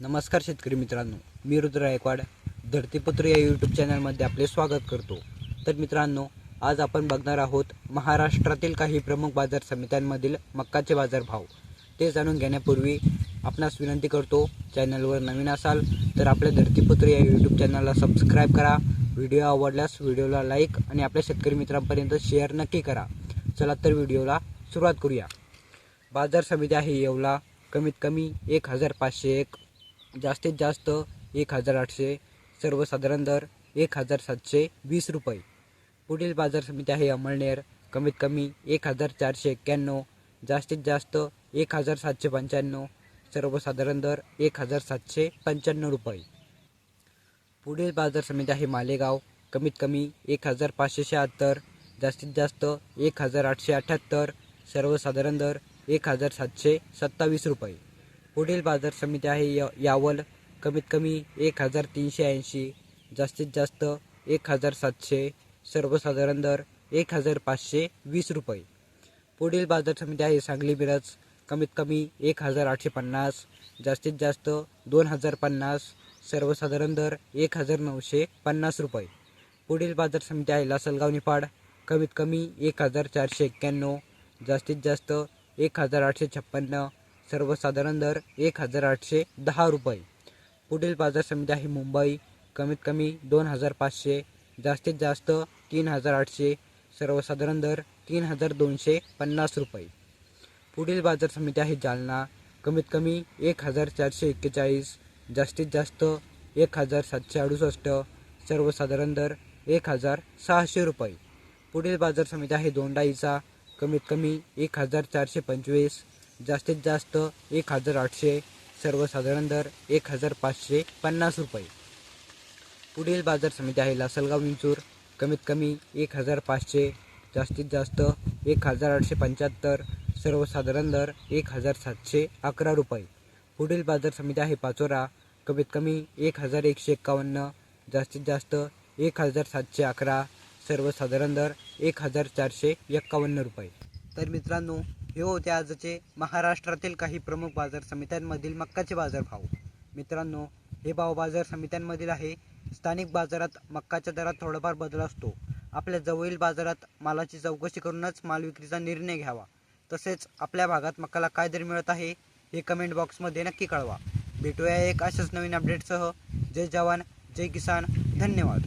नमस्कार शेतकरी मित्रांनो, मी रुद्र गायकवाड धरतीपुत्र या यूट्यूब चॅनलमध्ये आपले स्वागत करतो। तर मित्रांनो, आज आपण बघणार आहोत महाराष्ट्रातील काही प्रमुख बाजार समित्यांमधील मक्काचे बाजारभाव। ते जाणून घेण्यापूर्वी आपणास विनंती करतो, चॅनलवर नवीन असाल तर आपल्या धरतीपुत्र या यूट्यूब चॅनलला सबस्क्राईब करा। व्हिडिओ आवडल्यास व्हिडिओला लाईक आणि आपल्या शेतकरी मित्रांपर्यंत शेअर नक्की करा। चला तर व्हिडिओला सुरुवात करूया। बाजार समिती आहे येवला, कमीत कमी 1501, जास्तीत जास्त 1800, सर्वसाधारण दर 1720 रुपये। पुढील बाजार समिती आहे अमळनेर, कमीत कमी 1491, जास्तीत जास्त 1795, सर्वसाधारण दर 1795 रुपये। पुढील बाजार समिती आहे मालेगाव, कमीत कमी 1576, जास्तीत जास्त 1878, सर्वसाधारण दर 1727 रुपये। पुढील बाजार समिती आहे यावल, कमीत कमी 1380, जास्तीत जास्त 1700, सर्वसाधारण दर 1520 रुपये। पुढील बाजार समिती आहे सांगली मिरज, कमीत कमी 1850, जास्तीत जास्त 2050, सर्वसाधारण दर 1950 रुपये। पुढील बाजार समिती आहे लासलगाव निफाड, कमीत कमी 1491, जास्तीत जास्त 1856, सर्वसाधारण दर 1810 रुपये। पुढील बाजार समिती आहे मुंबई, कमीत कमी 2500, जास्तीत जास्त 3800, सर्वसाधारण दर 3250 रुपये। पुढील बाजार समिती आहे जालना, कमीत कमी 1441, जास्तीत जास्त 1768, सर्वसाधारण दर 1600 रुपये। पुढील बाजार समिती आहे दोंडाईचा, कमीत कमी 1425, जास्तीत जास्त 1800, सर्वसाधारण दर 1550 रुपये। पुढील बाजार समिती आहे लासलगाव विंचूर, कमीत कमी 1500, जास्तीत जास्त 1875, सर्वसाधारण दर 1711 रुपये। पुढील बाजार समिती आहे पाचोरा, कमीत कमी 1151, जास्तीत जास्त 1711, सर्वसाधारण दर 1451 रुपये। तर मित्रांनो, हे होते आजचे महाराष्ट्रातील काही प्रमुख बाजार समित्यांमधील मक्काचे बाजारभाव। मित्रांनो, हे भाव बाजार समित्यांमधील आहे। स्थानिक बाजारात मक्काच्या दरात थोडाफार बदल असतो। आपल्या जवळील बाजारात मालाची चौकशी करूनच माल विक्रीचा निर्णय घ्यावा। तसेच आपल्या भागात मक्काला काय दर मिळत आहे हे कमेंट बॉक्समध्ये नक्की कळवा। भेटूया एक अशाच नवीन अपडेटसह। जय जवान, जय किसान, धन्यवाद।